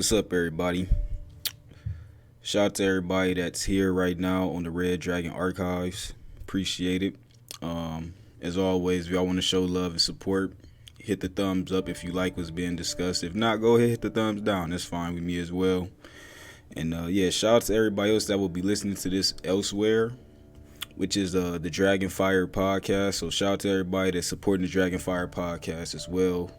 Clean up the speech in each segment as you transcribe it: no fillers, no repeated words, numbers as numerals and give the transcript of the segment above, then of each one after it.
What's up, everybody? Shout out to everybody that's here right now on the Red Dragon Archives. Appreciate it. As always, if y'all want to show love and support, hit the thumbs up if you like what's being discussed. If not, go ahead, hit the thumbs down. That's fine with me as well. And shout out to everybody else that will be listening to this elsewhere, which is the Dragon FIIRE podcast. So shout out to everybody that's supporting the Dragon FIIRE podcast as well.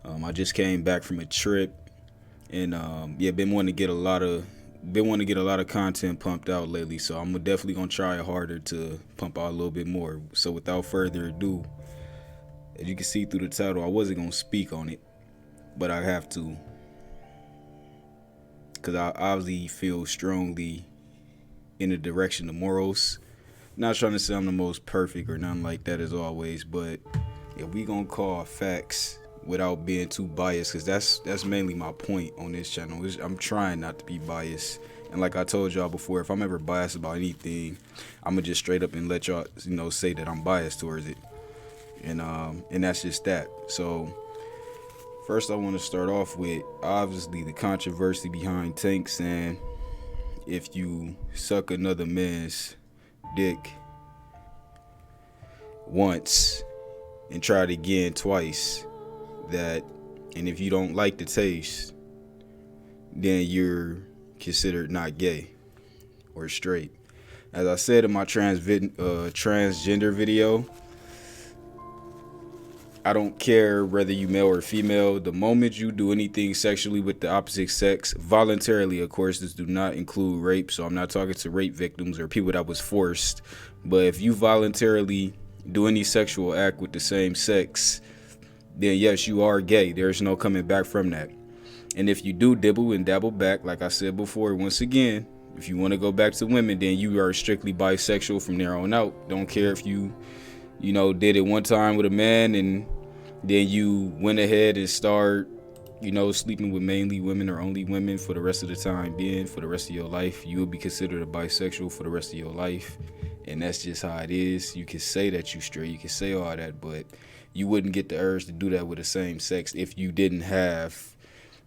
I just came back from a trip. And been wanting to get a lot of content pumped out lately. So I'm definitely gonna try harder to pump out a little bit more. So without further ado, as you can see through the title, I wasn't gonna speak on it, but I have to, because I obviously feel strongly in the direction of morals. Not trying to say I'm the most perfect or nothing like that as always, but if we gonna call facts without being too biased, because that's mainly my point on this channel. I'm trying not to be biased, and like I told y'all before, if I'm ever biased about anything, I'm gonna just straight up and let y'all say that I'm biased towards it, and that's just that. So first I want to start off with obviously the controversy behind Tank saying if you suck another man's dick once and try it again twice, and if you don't like the taste, then you're considered not gay or straight. As I said in my transgender video, I don't care whether you male or female. The moment you do anything sexually with the opposite sex, voluntarily, of course, this do not include rape, so I'm not talking to rape victims or people that was forced, but if you voluntarily do any sexual act with the same sex, then yes, you are gay. There's no coming back from that. And if you do dibble and dabble back, like I said before, once again, if you want to go back to women, then you are strictly bisexual from there on out. Don't care if you did it one time with a man and then you went ahead and start, sleeping with mainly women or only women for the rest of the time being, for the rest of your life. You will be considered a bisexual for the rest of your life. And that's just how it is. You can say that you straight, you can say all that, but you wouldn't get the urge to do that with the same sex if you didn't have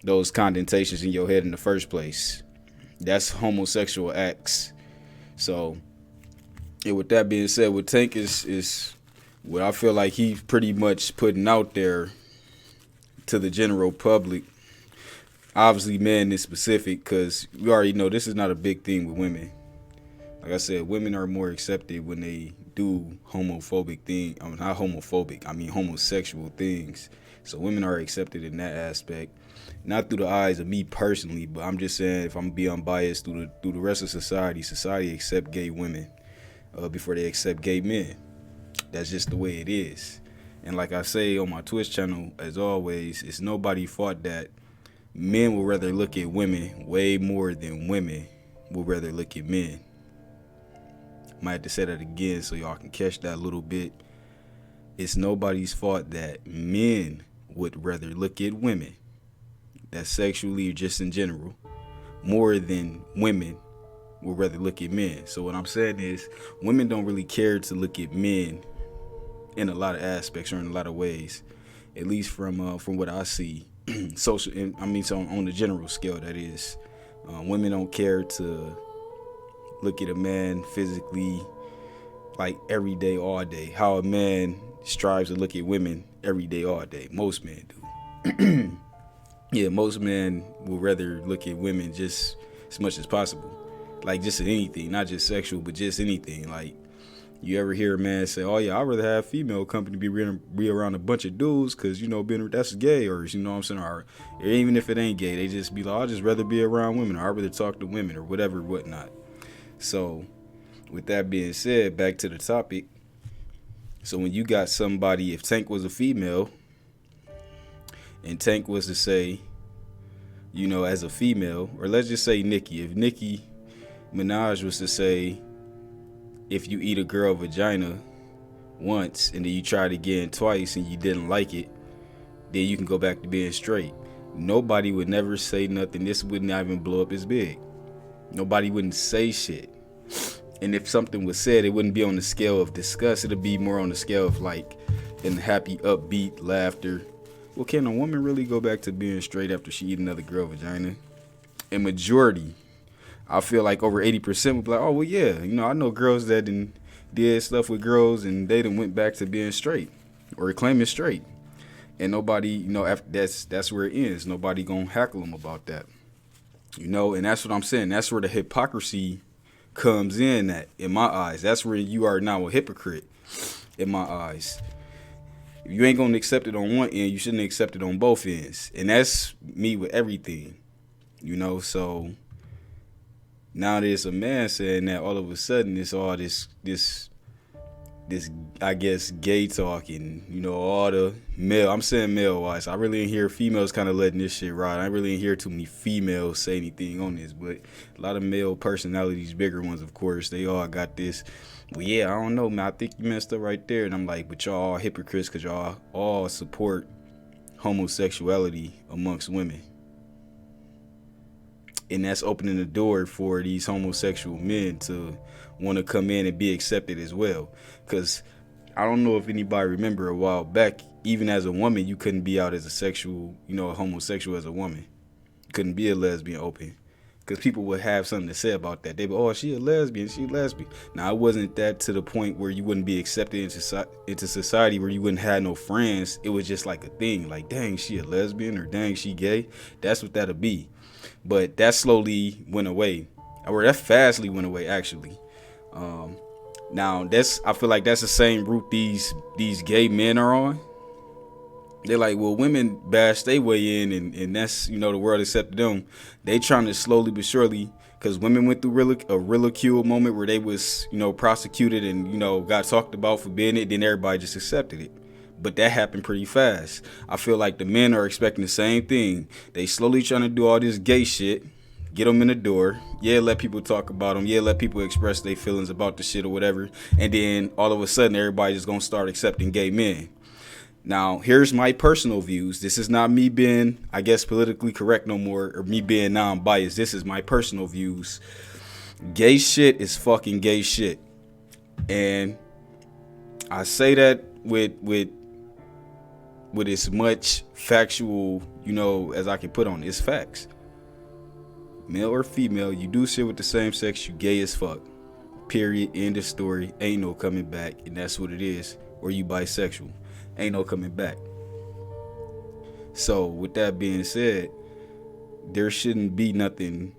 those connotations in your head in the first place. That's homosexual acts. So, with that being said, what Tank is what I feel like he's pretty much putting out there to the general public. Obviously, men in specific, because we already know this is not a big thing with women. Like I said, women are more accepted when they do homophobic things. I mean, not homophobic, I mean homosexual things. So women are accepted in that aspect. Not through the eyes of me personally, but I'm just saying, if I'm being unbiased, through the rest of society accept gay women before they accept gay men. That's just the way it is. And like I say on my Twitch channel, as always, it's nobody's fault that men will rather look at women way more than women will rather look at men. Might have to say that again so y'all can catch that a little bit. It's nobody's fault that men would rather look at women, that's sexually or just in general, more than women would rather look at men. So what I'm saying is, women don't really care to look at men in a lot of aspects or in a lot of ways, at least from what I see. So on the general scale, that is, women don't care to look at a man physically like every day, all day. How a man strives to look at women every day, all day. Most men do. Yeah, most men will rather look at women just as much as possible. Like just in anything, not just sexual, but just anything. Like, you ever hear a man say, "Oh yeah, I'd rather have female company be around a bunch of dudes because that's gay," or what I'm saying, or even if it ain't gay, they just be like, "I'd just rather be around women, or I'd rather talk to women," or whatever, whatnot. So, with that being said, back to the topic. So when you got somebody, if Tank was a female, and Tank was to say, as a female, or let's just say Nicki, if Nicki Minaj was to say, if you eat a girl vagina once and then you try it again twice and you didn't like it, then you can go back to being straight. Nobody would never say nothing. This would not even blow up as big. Nobody wouldn't say shit. And if something was said, it wouldn't be on the scale of disgust. It'd be more on the scale of like in happy, upbeat laughter. Well, can a woman really go back to being straight after she eat another girl vagina? And majority, I feel like over 80% would be like, oh, well, yeah. I know girls that did stuff with girls and they done went back to being straight or claiming straight. And nobody, after that's where it ends. Nobody gonna hackle them about that. And that's what I'm saying. That's where the hypocrisy comes in my eyes. That's where you are now a hypocrite in my eyes. If you ain't gonna accept it on one end, you shouldn't accept it on both ends. And that's me with everything. So now there's a man saying that all of a sudden it's all this I guess gay talk and all the male. I'm saying male wise. I really didn't hear females kind of letting this shit ride. I really didn't hear too many females say anything on this, but a lot of male personalities, bigger ones, of course, they all got this. Well, yeah, I don't know, man. I think you messed up right there. And I'm like, but y'all all hypocrites because y'all all support homosexuality amongst women. And that's opening the door for these homosexual men to want to come in and be accepted as well. Because I don't know if anybody remember a while back, even as a woman, you couldn't be out as a sexual, a homosexual as a woman. You couldn't be a lesbian open. Because people would have something to say about that. They'd be, oh, she a lesbian, she a lesbian. Now, it wasn't that to the point where you wouldn't be accepted into society, where you wouldn't have no friends. It was just like a thing. Like, dang, she a lesbian, or dang, she gay. That's what that'll be. But that slowly went away. Or that fastly went away, actually. Now, I feel like that's the same route these gay men are on. They're like, well, women bash their way in, and that's, the world accepted them. They trying to slowly but surely, because women went through a ridicule moment where they was, prosecuted and, got talked about for being it, then everybody just accepted it. But that happened pretty fast. I feel like the men are expecting the same thing. They slowly trying to do all this gay shit, get them in the door. Yeah, let people talk about them. Yeah, let people express their feelings about the shit or whatever. And then all of a sudden, everybody just going to start accepting gay men. Now, here's my personal views. This is not me being, I guess, politically correct no more, or me being non-biased. This is my personal views. Gay shit is fucking gay shit. And I say that with as much factual, as I can put on it. It's facts. Male or female, you do shit with the same sex, you gay as fuck. Period. End of story. Ain't no coming back. And that's what it is. Or you bisexual. Ain't no coming back. So with that being said, there shouldn't be nothing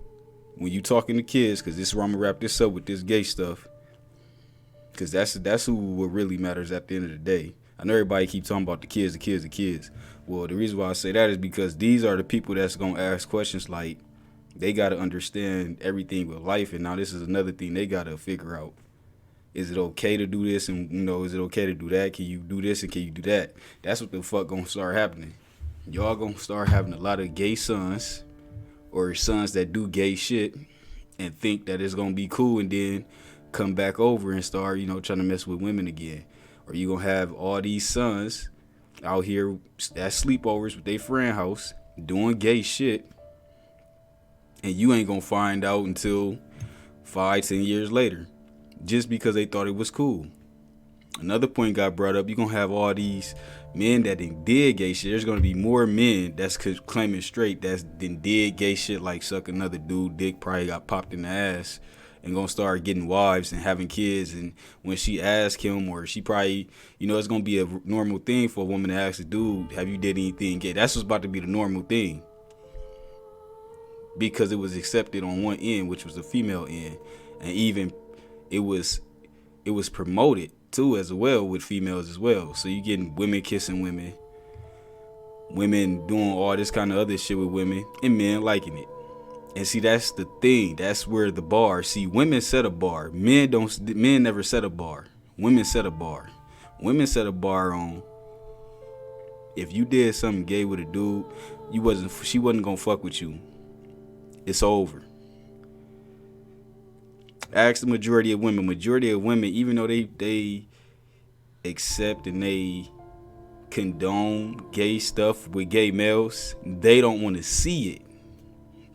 when you talking to kids, because this is where I'm gonna wrap this up with this gay stuff, because that's who what really matters at the end of the day. I know everybody keep talking about the kids. Well, the reason why I say that is because these are the people that's gonna ask questions like, they gotta understand everything with life, and now this is another thing they gotta figure out. Is it okay to do this, and is it okay to do that? Can you do this and can you do that? That's what the fuck gonna start happening. Y'all gonna start having a lot of gay sons, or sons that do gay shit and think that it's gonna be cool, and then come back over and start, trying to mess with women again. Or you gonna have all these sons out here at sleepovers with their friend house doing gay shit, and you ain't gonna find out until 5-10 years later, just because they thought it was cool. Another point got brought up. You're going to have all these men that did gay shit. There's going to be more men that's claiming straight that's did gay shit, like suck another dude dick, probably got popped in the ass, and going to start getting wives and having kids. And when she asks him, or she probably, it's going to be a normal thing for a woman to ask a dude, have you did anything gay? That's what's about to be the normal thing, because it was accepted on one end, which was the female end. And even it was promoted too as well with females as well. So you getting women kissing women doing all this kind of other shit with women, and men liking it. And see, that's the thing. That's where the bar. See, women set a bar. Men never set a bar. Women set a bar. Women set a bar on, if you did something gay with a dude, she wasn't gonna fuck with you. It's over. Ask the majority of women. Even though they accept and they condone gay stuff with gay males, they don't want to see it.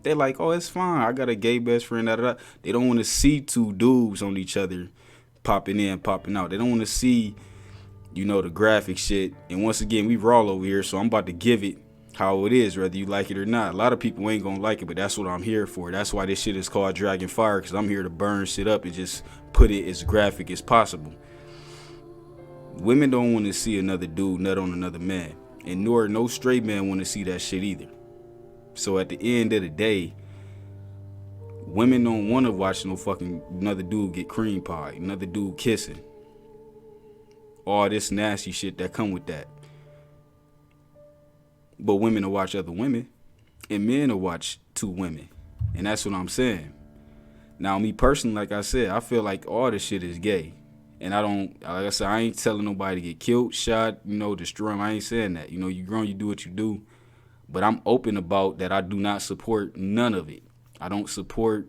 They're like, oh, it's fine. I got a gay best friend. They don't want to see two dudes on each other popping in, popping out. They don't want to see the graphic shit. And once again, we raw over here, so I'm about to give it how it is, whether you like it or not. A lot of people ain't gonna like it, but that's what I'm here for. That's why this shit is called Dragon Fire, because I'm here to burn shit up and just put it as graphic as possible. Women don't want to see another dude nut on another man, and nor no straight man want to see that shit either. So at the end of the day, women don't want to watch no fucking another dude get cream pie, another dude kissing, all this nasty shit that come with that. But women will watch other women, and men will watch two women. And that's what I'm saying. Now, me personally, like I said, I feel like all this shit is gay. And like I said, I ain't telling nobody to get killed, shot, destroy them. I ain't saying that. You grown, you do what you do. But I'm open about that. I do not support none of it. I don't support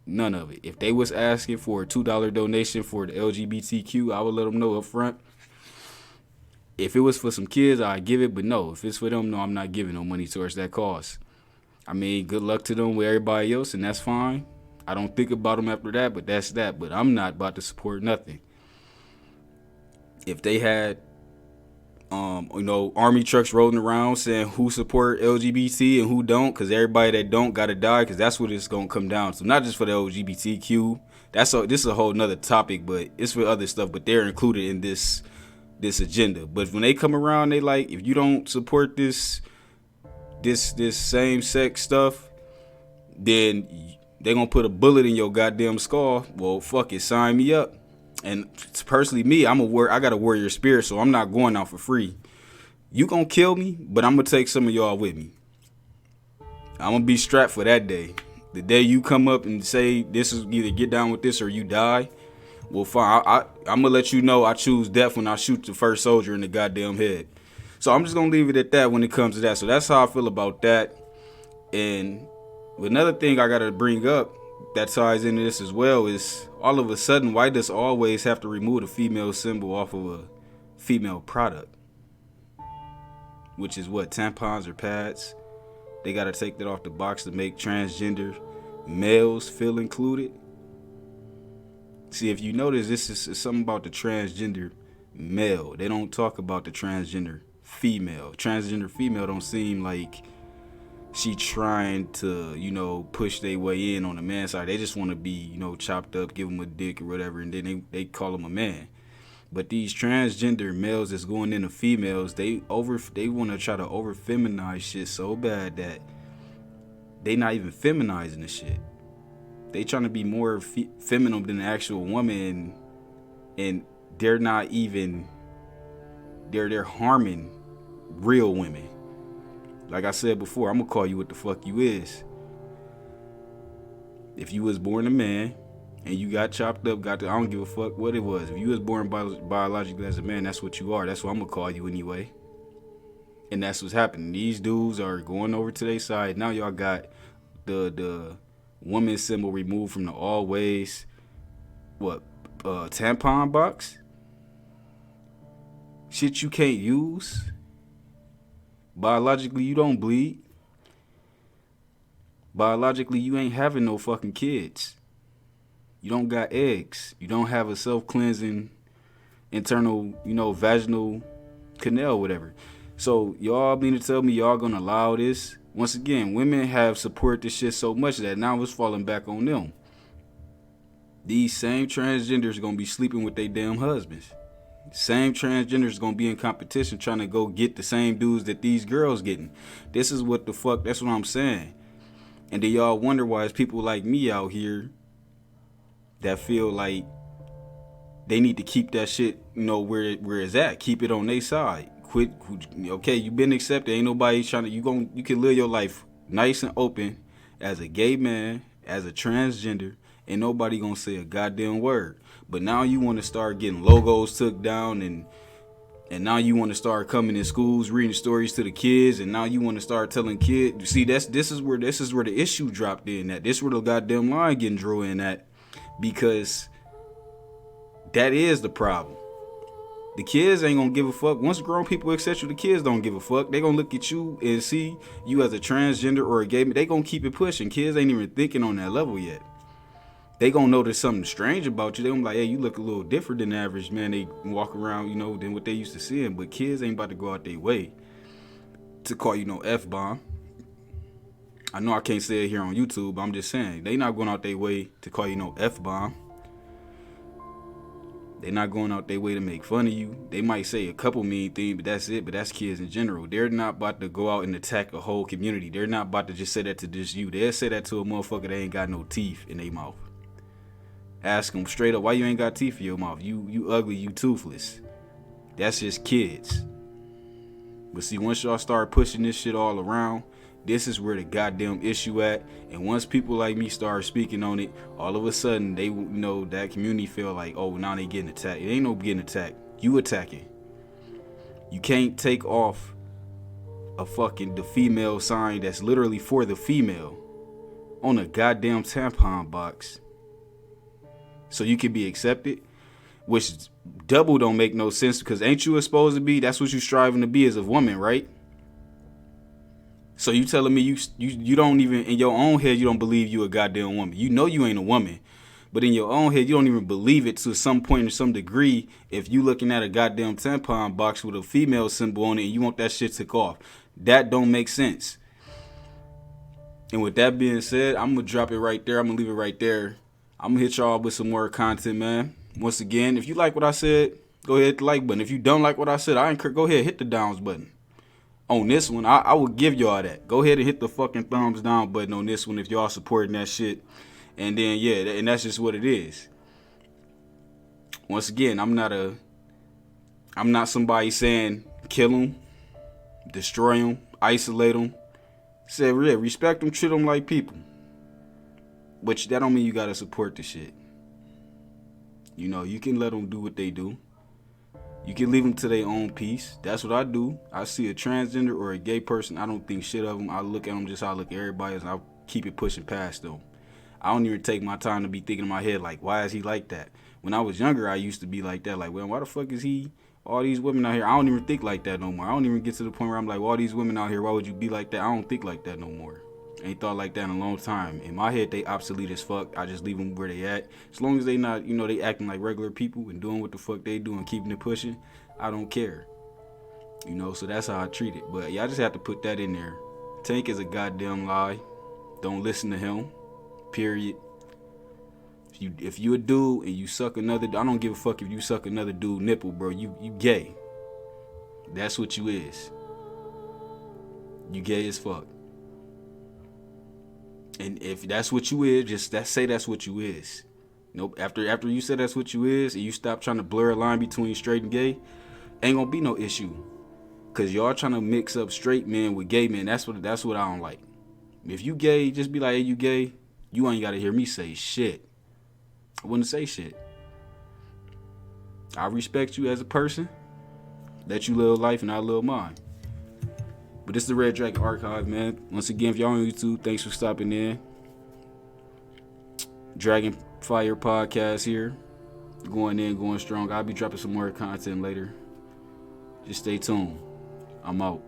none of it. If they was asking for a $2 donation for the LGBTQ, I would let them know up front. If it was for some kids, I'd give it, but no. If it's for them, no, I'm not giving no money towards that cause. I mean, good luck to them with everybody else, and that's fine. I don't think about them after that, but that's that. But I'm not about to support nothing. If they had, army trucks rolling around saying who support LGBT and who don't, because everybody that don't gotta die, because that's what it's gonna come down to. Not just for the LGBTQ. This is a whole nother topic, but it's for other stuff. But they're included in this agenda. But when they come around, they like, if you don't support this same sex stuff, then they gonna put a bullet in your goddamn skull. Well, fuck it, sign me up. And personally, me, I got a warrior spirit, so I'm not going out for free. You gonna kill me, but I'm gonna take some of y'all with me. I'm gonna be strapped for that day. The day you come up and say this is either get down with this or you die, well, fine. I'm gonna let you know I choose death when I shoot the first soldier in the goddamn head. So I'm just gonna leave it at that when it comes to that. So that's how I feel about that. And another thing I gotta bring up that ties into this as well is, all of a sudden, why does always have to remove the female symbol off of a female product? Which is what, tampons or pads? They gotta take that off the box to make transgender males feel included. See, if you notice, this is something about the transgender male. They don't talk about the transgender female. Transgender female don't seem like she trying to, push their way in on the man side. They just want to be, chopped up, give them a dick or whatever, and then they call them a man. But these transgender males that's going into females, they want to try to over feminize shit so bad that they not even feminizing the shit. They trying to be more feminine than the actual woman, and they're not even. They're harming real women. Like I said before, I'm gonna call you what the fuck you is. If you was born a man and you got chopped up, I don't give a fuck what it was. If you was born biologically as a man, that's what you are. That's what I'm gonna call you anyway. And that's what's happening. These dudes are going over to their side. Now y'all got the woman symbol removed from the always tampon box. Shit you can't use. Biologically, you don't bleed. Biologically, you ain't having no fucking kids. You don't got eggs. You don't have a self-cleansing internal, vaginal canal, whatever. So y'all mean to tell me y'all gonna allow this? Once again, women have supported this shit so much that now it's falling back on them. These same transgenders gonna be sleeping with their damn husbands. Same transgenders gonna be in competition trying to go get the same dudes that these girls getting. This is what the fuck, that's what I'm saying. And then y'all wonder why it's people like me out here that feel like they need to keep that shit, where it's at. Keep it on their side. Quit. Okay, you been accepted. Ain't nobody trying to. You can live your life nice and open as a gay man, as a transgender. Ain't nobody gonna say a goddamn word. But now you want to start getting logos took down, and now you want to start coming in schools reading stories to the kids, and now you want to start telling kids. You see, this is where the issue dropped in. This is where the goddamn line getting drew in at, because that is the problem. The kids ain't gonna give a fuck. Once grown people accept you, the kids don't give a fuck. They gonna look at you and see you as a transgender or a gay man. They gonna keep it pushing. Kids ain't even thinking on that level yet. they gonna notice something strange about you. They gonna be like, hey, you look a little different than the average man. They walk around, than what they used to seeing. But kids ain't about to go out their way to call you no F-bomb. I know I can't say it here on YouTube, but I'm just saying, they not going out their way to call you no F-bomb. They not going out their way to make fun of you. They might say a couple mean things, but that's it. But that's kids in general. They're not about to go out and attack a whole community. They're not about to just say that to just you. They'll say that to a motherfucker that ain't got no teeth in their mouth. Ask them straight up, why you ain't got teeth in your mouth? You ugly, you toothless. That's just kids. But see, once y'all start pushing this shit all around, this is where the goddamn issue at. And once people like me start speaking on it, all of a sudden they that community feel like, oh, now they getting attacked. It ain't no getting attacked. You attacking. You can't take off the female sign that's literally for the female on a goddamn tampon box so you can be accepted, which double don't make no sense, because ain't you supposed to be, that's what you striving to be as a woman, right? So you telling me you don't even, in your own head, you don't believe you a goddamn woman. You know you ain't a woman, but in your own head, you don't even believe it to some point or some degree if you looking at a goddamn tampon box with a female symbol on it and you want that shit took off. That don't make sense. And with that being said, I'm going to drop it right there. I'm going to leave it right there. I'm going to hit y'all with some more content, man. Once again, if you like what I said, go ahead hit the like button. If you don't like what I said, go ahead hit the downs button. On this one, I will give y'all that. Go ahead and hit the fucking thumbs down button on this one if y'all supporting that shit. And then, yeah, and that's just what it is. Once again, I'm not somebody saying kill them, destroy them, isolate them. Say, yeah, respect them, treat them like people. But that don't mean you gotta support the shit. You can let them do what they do. You can leave them to their own peace. That's what I do. I see a transgender or a gay person, I don't think shit of them. I look at them just how I look at everybody else, and I keep it pushing past them. I don't even take my time to be thinking in my head, like, why is he like that? When I was younger, I used to be like that. Like, well, why the fuck is he, all these women out here? I don't even think like that no more. I don't even get to the point where I'm like, well, all these women out here, why would you be like that? I don't think like that no more. Ain't thought like that in a long time. In my head, they obsolete as fuck. I just leave them where they at. As long as they not, they acting like regular people and doing what the fuck they do and keeping it pushing, I don't care. So that's how I treat it. But yeah, I just have to put that in there. Tank is a goddamn lie. Don't listen to him. Period. If you a dude and you suck another, I don't give a fuck if you suck another dude nipple, bro. You gay. That's what you is. You gay as fuck. And if that's what you is, just say that's what you is. Nope. After you say that's what you is, and you stop trying to blur a line between straight and gay, ain't gonna be no issue. Cause y'all trying to mix up straight men with gay men. That's what I don't like. If you gay, just be like, hey, you gay. You ain't gotta hear me say shit. I wouldn't say shit. I respect you as a person. Let you live life and I live mine. But this is the Red Dragon Archive, man. Once again, if y'all on YouTube, thanks for stopping in. Dragon FIIRE podcast here. Going strong. I'll be dropping some more content later. Just stay tuned. I'm out.